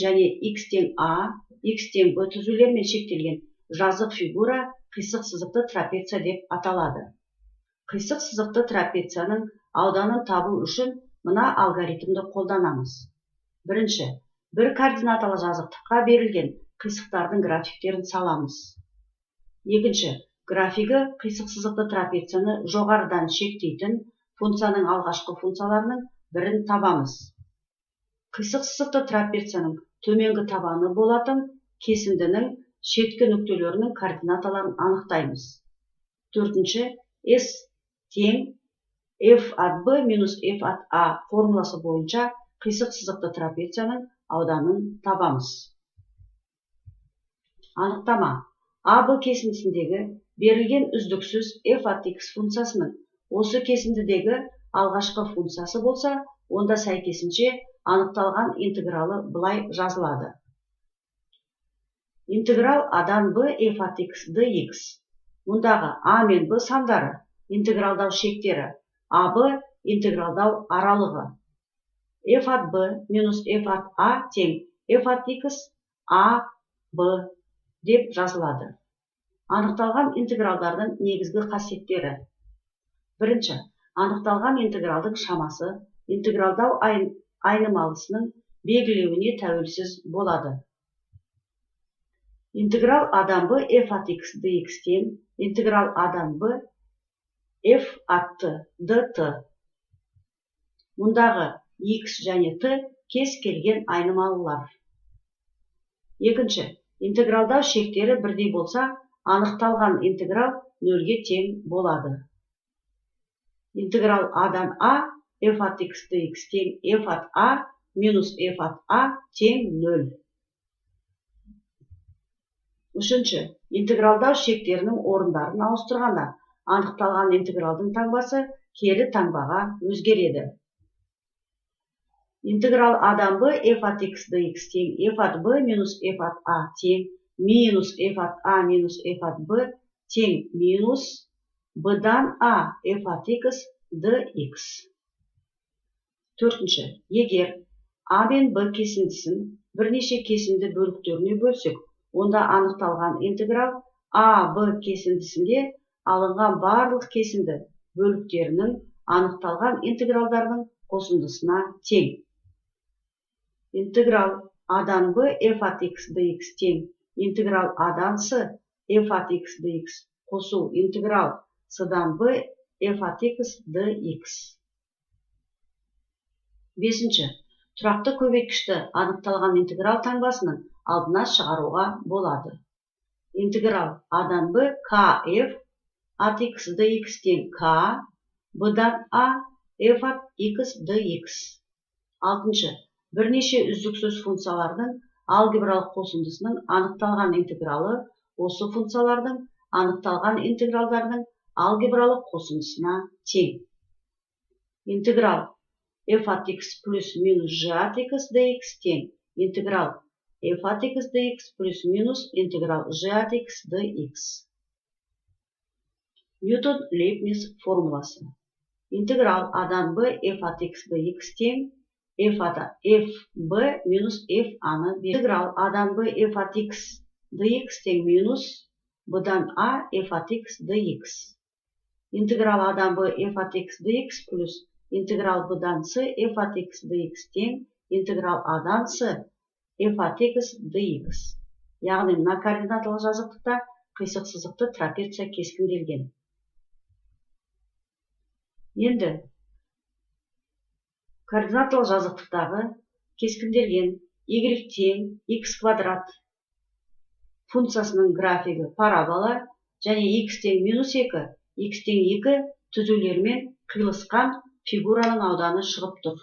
және x тең a, x тең b түзулермен шектелген жазық фигура қисық сызықты трапеция деп аталады. Қисық сызықты трапецияның ауданын табу үшін мына алгоритмді қолданамыз. Бірінші, бір координаталы жазықтыққа берілген қисықтардың графиктерін саламыз. Екінші, графигі қисық сызықты трапецияны жоғарыдан шектейтін функцияның алғашқы функцияларының бірін табамыз. Қисық сызықты трапецияның төменгі табаны болатын кесіндінің шеткі нүктелерінің координаталарын анықтаймыз. Төртінші, S тең f от b минус f от a формуласы бойынша қисық сызықты трапецияның ауданын табамыз. Анықтама. AB кесіндісіндегі берілген үздіксіз f от x функциясының осы кесіндідегі алғашқы функциясы болса, онда сәйкесінше анықталған интегралы былай жазылады. Интеграл a-дан b f от x dx. Мұндағы a мен b сандары, интегралдау шектері, ab интегралдау аралығы. f от b минус f от a тең f от x a b деп жазылады. Анықталған интегралдардың негізгі қасиеттері. Бірінші, анықталған интегралдың шамасы интегралдау айнымалысының белгілеуіне тәуелсіз болады. Интеграл a-дан b f от x dx тең интеграл a-дан b f от t dt. Мұндағы x және t кез келген айнымалылар. Екінші, интегралдау шектері бірдей болса, анықталған интеграл нөлге тең болады. Интеграл a-дан a f от x dx тең f от a минус f от a тең 0. Үшінші, интегралдау шектерінің орындарын ауыстырғанда анықталған интегралдың таңбасы кері таңбаға өзгереді. Интеграл a-дан b f от x dx тең f от b минус f от a тең минус f от a минус f от b тең минус b-дан a f от x dx. Төртінші, егер a мен b кесіндісін бірнеше кесінді бөліктеріне бөлсек, онда анықталған интеграл a, b кесіндісінде алынған барлық кесінді бөліктерінің анықталған интегралдарының қосындысына тең. Интеграл a-дан b f от x dx тең интеграл a-дан c f от x dx қосу интеграл c-дан b f от x dx. Бесінші, тұрақты көбейткішті анықталған интеграл таңбасының алдына шығаруға болады. Интеграл a-дан b kf от x dx тең k, b-дан a f от x dx. Алтыншы, бірнеше үздіксіз функциялардың алгебралық қосындысының анықталған интегралы осы функциялардың анықталған интегралдарының алгебралық қосындысына тең. Интеграл f от x плюс минус g от x dx тең интеграл f от x dx плюс минус интеграл g от x dx. Ньютон-Лейбниц формуласы. Интеграл a-дан b f от x dx тең f(b) минус f аны береді. Интеграл a-дан b f от x dx тең минус b-дан a f от x dx. Интеграл a-дан b f от x dx плюс интеграл b-дан c f от x dx тең интеграл a-дан c f от x dx. Яғни мына координаталы жазықтықта қисық сызықты трапеция кескінделген. Енді координаталы жазықтықтағы кескінделген y тең x квадрат функциясының графигі парабола және x тең минус 2, x тең 2 түзулермен қиылысқан фигураның ауданы шығып тұр.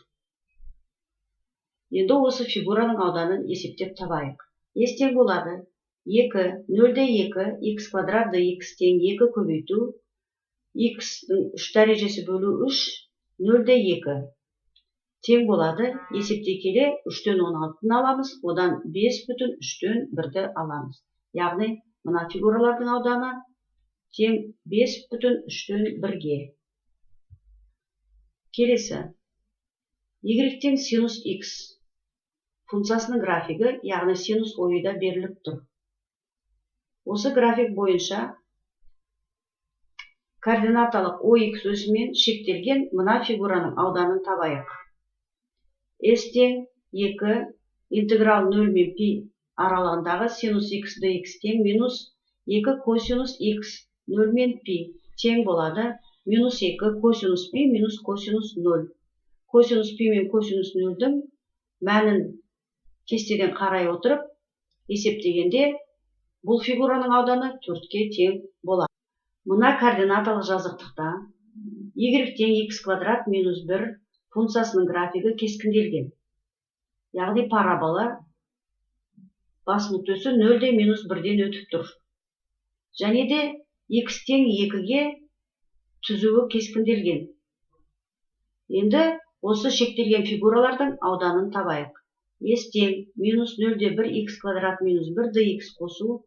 Енді осы фигураның ауданын есептеп табайық. S тең болады 2, 0-де 2, x квадрат dx тең 2 көбейту, x-дің 3 дәрежесі бөлу 3, 0-де 2. Тең болады, есептей келе 3-тен 16-ны аламыз, одан 5,3-тен 1-ді аламыз. Яғни, мына фигуралардың ауданы тең 5,3-тен 1-ге. Келесі. Y тең синус x. функциясының графигі, яғни синус ойы да беріліп тұр. Осы график бойынша координаталық OX өсімен шектелген мына фигураның ауданын табайық. S тең 2 интеграл 0 мен π аралығындағы синус x dx тең минус 2 косинус x 0 мен π тең болады минус 2 косинус π минус косинус 0. Косинус π мен косинус 0-дің мәнін кестеден қарай отырып есептегенде бұл фигураның ауданы 4-ке тең болады. Мына координаталық жазықтықта y тең x квадрат минус 1 функциясының графигі кескінделген. Яғни парабола бас нүктесі 0-де минус 1-ден өтіп тұр. Және де x тең 2-ге түзуі кескінделген. Енді осы шектелген фигуралардың ауданын табайық. S тең минус 0-де 1 x квадрат минус 1 dx қосу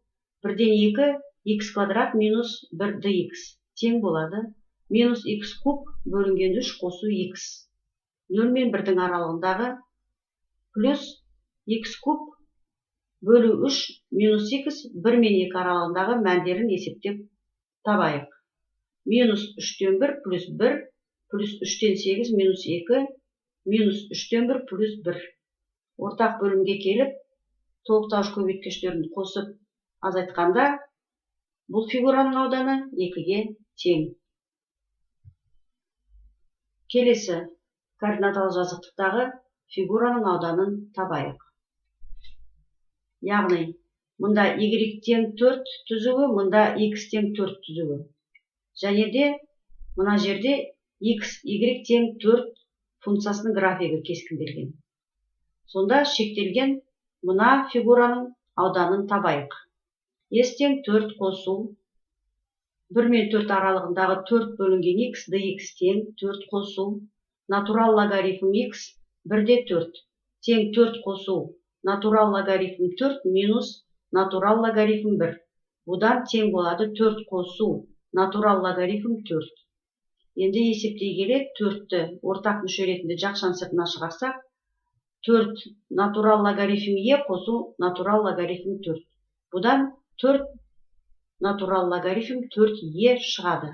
1-ден 2 x квадрат минус 1 dx тең болады минус x куб бөлінген 3 қосу x 0 мен 1-дің аралығындағы плюс x куб бөлу 3 минус x 1 мен 2 аралығындағы мәндерін есептеп табайық. Минус 3-тен 1 плюс 1 плюс 3-тен 8 минус 2 минус 3-тен 1 плюс 1. Ортақ бөлімге келіп, толықтауыш көбейткіштерін қосып азайтқанда, бұл фигураның ауданы 2-ге тең. Келесі координаталық жазықтықтағы фигураның ауданын табайық. Яғни, мұнда y тең 4 түзуі, мұнда x тең 4 түзуі. Және де, мұна жерде x, y тең 4 функциясының графигі кескінделген. Сонда шектелген мұна фигураның ауданын табайық. S тең 4 қосу 1 мен 4 аралығындағы 4 бөлінген x dx тең 4 қосу натурал логарифм x 1-де 4 тең 4 қосу натурал логарифм 4 минус натурал логарифм 1. Бұдан тең болады 4 қосу натурал логарифм 4. Енді есептей келе 4-ті ортақ мүше ретінде жақшан сыртына шығарсақ, 4 натурал логарифм e қосу натурал логарифм 4. Бұдан 4 натурал логарифм 4e шығады.